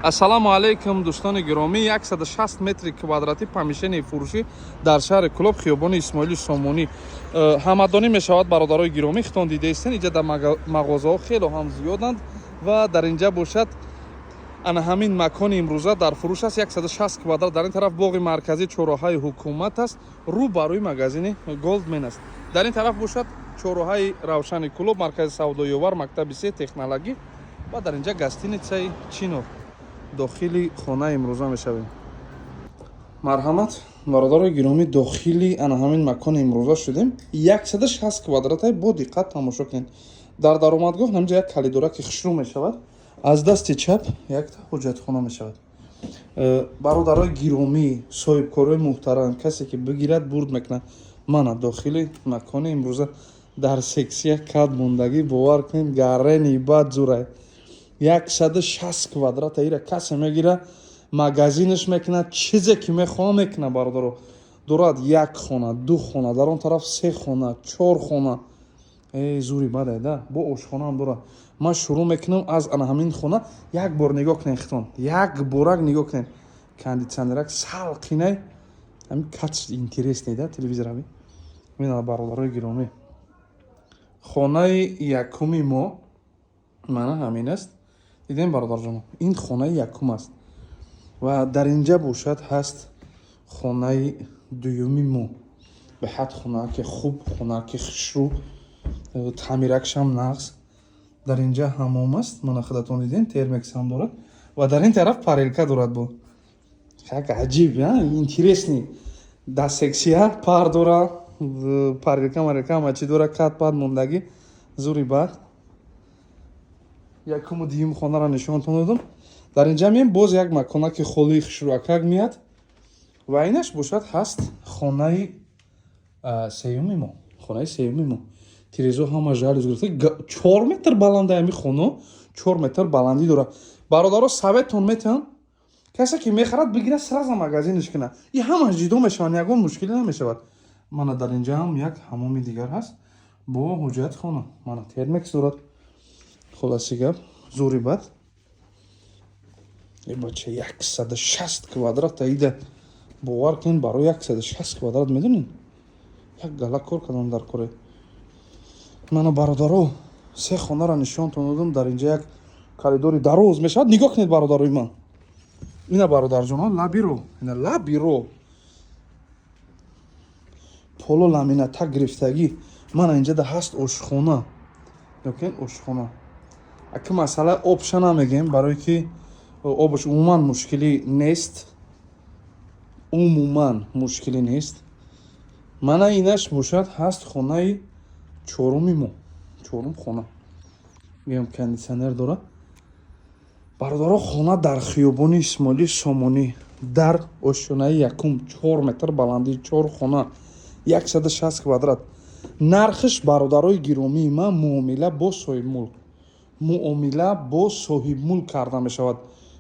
ассалому алайкум дӯстони гиромӣ. 160 метри квадратӣ помешени фурӯшӣ дар шаҳри Кӯлоб, хиёбони Исмоили Сомонӣ ҳамадонӣ мешавад. бародарои гиромӣ, хитон дидаистен, инҷа дар мағозаҳо хело ҳам зиёданд ва дар инҷа бошад ана ҳамин макони имрӯза дар фурӯш аст. 160 квадрат. дар ин тараф боғи марказӣ чороҳаи ҳукумат аст, рӯ ба рӯи магазини Голдмен аст. дар ин тараф бошад чороҳаи равшани Кӯлоб, маркази савдоёвар, мактаби се технологӣ ва дар инҷа гостиницаи Чинор. дохили хона имрӯза мешавем. марҳамат бародарои гиромӣ, дохили ана ҳамин макони имрӯза шудем. 160 квадратаи бо диққат тамошо кунед. дар даромадгоҳ ҳамҷа як калидораки хушрӯ мешавад. аз дасти чап якта ҳоҷатхона мешавад. бародарои гиромӣ, соҳибкорои муҳтарам, касе ки бигирад бурд мекунад. мана дохили макони имрӯза дар сексия кад мондагӣ, бовар кунед, гаррени бад зурай 160 квадрат ира касе мегира, магазинаш мекунад, чизе ки мехоҳа мекунад. бародаро дорад як хона, ду хона, дар он тараф се хона, чор хона. зури бадай да, бо ошхона ҳам дорад. ман шурӯъ мекунам аз ана ҳамин хона. як бор нигоҳ кунед хитон, як борак нигоҳ кунед. кондитсионерак салқинай, ҳамин кач интересный да телевизорави. бина бародарои гиромӣ, хонаи якуми мо мана ҳамин аст. дидем бародарҷон, ин хонаи якум аст ва дар инҷа бошад ҳаст хонаи дуюми мо. беҳад хонаки хуб, хонаки хушрӯ, таъмиракшам нағз. дар инҷа ҳаммом аст, мана худатон дидем, термекс ҳам дорад ва дар ин тараф парилка дорад. бо як аҷиб, интересный. дар сексия пар дора, парилка марилка ҳамачи дора, кат пад мондагӣ, зури бад. якуму дуюм хонаро нишонтон додам. дар инҷа меем, боз як маконаки холии хушрӯакак меяд ва инаш бошад ҳаст хонаи сеюми мо. хонаи сеюми мо тирезо ҳама жалюз гирифта, 4 метр баланда. ами хоно 4 метр баландӣ дорад. бародаро советон метавам, касе ки мехарад бигирад, сразу магазиниш кунад. и ҳамаш ҷидо мешаванд, ягон мушкиле намешавад. мана дар инҷа ҳам як ҳамоми дигар ҳаст бо ҳоҷатхона. мана термекс дорад. холаси гап, зури бад. бача 160 квадрат аида бовар кунед, барои 160 квадрат медонед як гала кор кардам дар коре. мана бародаро се хонаро нишонтон додам. дар инҷа як коридори дароз мешавад. нигоҳ кунед бародарои ман, ина бародарҷоно лабиро, ина лабиро поло ламината гирифтагӣ. мана инҷа да ҳаст ошхона. ёкен ошхона аки масъала обша намегем, барое ки обш умуман мушкилӣ нест. умуман мушкилӣ нест. мана инаш бошад ҳаст хонаи чоруми мо. чорум хона меам, кондитсионер дора. бародаро хона дар хиёбони Исмоили Сомонӣ, дар ошёнаи якум, 4 метр баландӣ, 4 хона, 160 квадрат. нархиш бародарои гиромии ман муомила бо соҳибмулк карда мешавад.